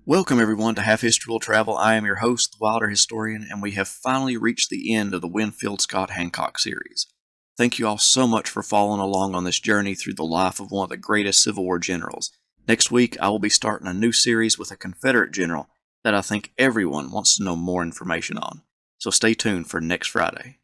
Welcome everyone to Half History Will Travel. I am your host, the Wilder Historian, and we have finally reached the end of the Winfield Scott Hancock series. Thank you all so much for following along on this journey through the life of one of the greatest Civil War generals. Next week, I will be starting a new series with a Confederate general that I think everyone wants to know more information on. So stay tuned for next Friday.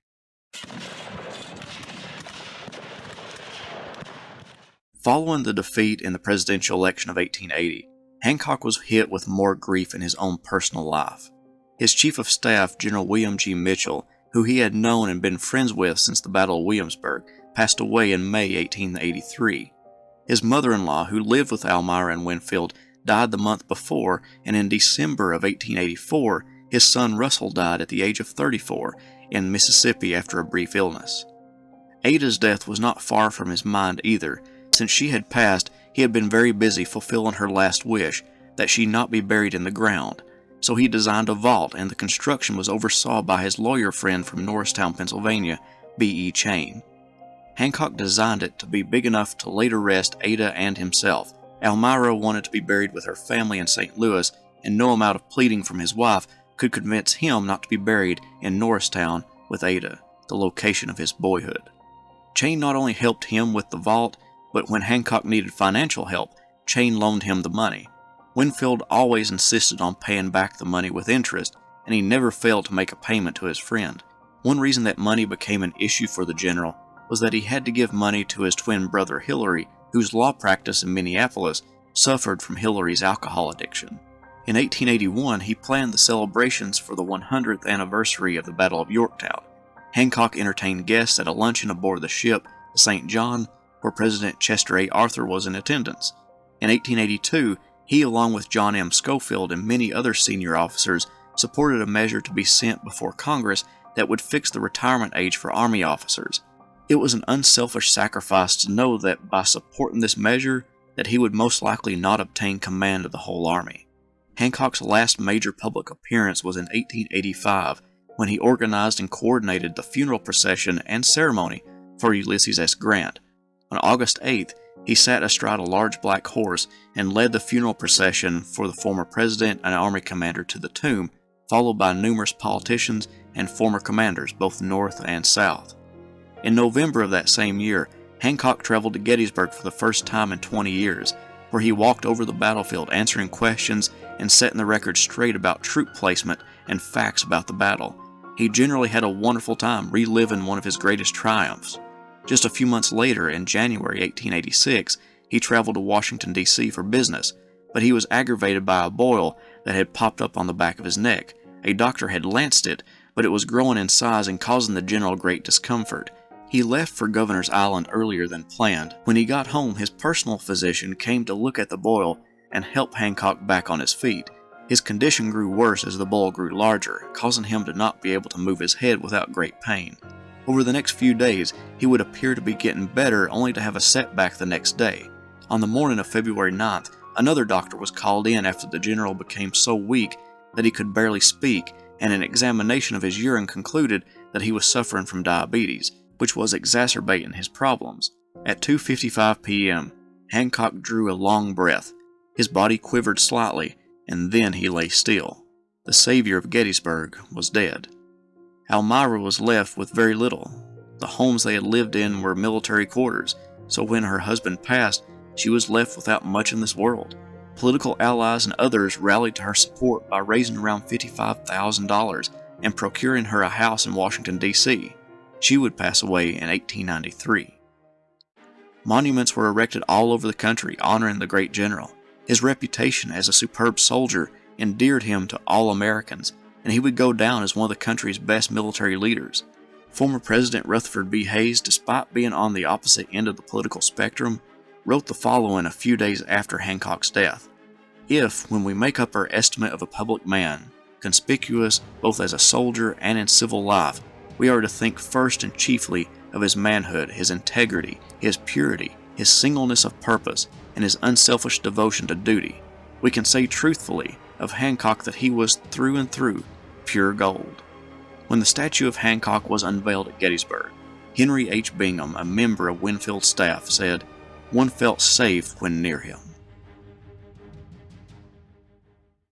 Following the defeat in the presidential election of 1880, Hancock was hit with more grief in his own personal life. His chief of staff, General William G. Mitchell, who he had known and been friends with since the Battle of Williamsburg, passed away in May 1883. His mother-in-law, who lived with Elmira in Winfield, died the month before, and in December of 1884, his son Russell died at the age of 34 in Mississippi after a brief illness. Ada's death was not far from his mind either. Since she had passed, he had been very busy fulfilling her last wish, that she not be buried in the ground, so he designed a vault, and the construction was oversaw by his lawyer friend from Norristown, Pennsylvania, B.E. Chain. Hancock designed it to be big enough to later rest Ada and himself. Elmira wanted to be buried with her family in St. Louis, and no amount of pleading from his wife could convince him not to be buried in Norristown with Ada, the location of his boyhood. Chain not only helped him with the vault, but when Hancock needed financial help, Chain loaned him the money. Winfield always insisted on paying back the money with interest, and he never failed to make a payment to his friend. One reason that money became an issue for the general was that he had to give money to his twin brother Hillary, whose law practice in Minneapolis suffered from Hillary's alcohol addiction. In 1881, he planned the celebrations for the 100th anniversary of the Battle of Yorktown. Hancock entertained guests at a luncheon aboard the ship, the St. John, where President Chester A. Arthur was in attendance. In 1882, he, along with John M. Schofield and many other senior officers, supported a measure to be sent before Congress that would fix the retirement age for Army officers. It was an unselfish sacrifice to know that by supporting this measure, that he would most likely not obtain command of the whole Army. Hancock's last major public appearance was in 1885, when he organized and coordinated the funeral procession and ceremony for Ulysses S. Grant. On August 8th, he sat astride a large black horse and led the funeral procession for the former president and army commander to the tomb, followed by numerous politicians and former commanders, both North and South. In November of that same year, Hancock traveled to Gettysburg for the first time in 20 years, where he walked over the battlefield answering questions and setting the record straight about troop placement and facts about the battle. He generally had a wonderful time reliving one of his greatest triumphs. Just a few months later, in January 1886, he traveled to Washington, D.C. for business, but he was aggravated by a boil that had popped up on the back of his neck. A doctor had lanced it, but it was growing in size and causing the general great discomfort. He left for Governor's Island earlier than planned. When he got home, his personal physician came to look at the boil and help Hancock back on his feet. His condition grew worse as the boil grew larger, causing him to not be able to move his head without great pain. Over the next few days, he would appear to be getting better, only to have a setback the next day. On the morning of February 9th, another doctor was called in after the general became so weak that he could barely speak, and an examination of his urine concluded that he was suffering from diabetes, which was exacerbating his problems. At 2:55 p.m., Hancock drew a long breath. His body quivered slightly, and then he lay still. The savior of Gettysburg was dead. Elmira was left with very little. The homes they had lived in were military quarters, so when her husband passed, she was left without much in this world. Political allies and others rallied to her support by raising around $55,000 and procuring her a house in Washington, D.C. She would pass away in 1893. Monuments were erected all over the country honoring the great general. His reputation as a superb soldier endeared him to all Americans, and he would go down as one of the country's best military leaders. Former President Rutherford B. Hayes, despite being on the opposite end of the political spectrum, wrote the following a few days after Hancock's death. If, when we make up our estimate of a public man, conspicuous both as a soldier and in civil life, we are to think first and chiefly of his manhood, his integrity, his purity, his singleness of purpose, and his unselfish devotion to duty, we can say truthfully of Hancock that he was through and through pure gold. When the statue of Hancock was unveiled at Gettysburg, Henry H. Bingham, a member of Winfield's staff, said, "One felt safe when near him."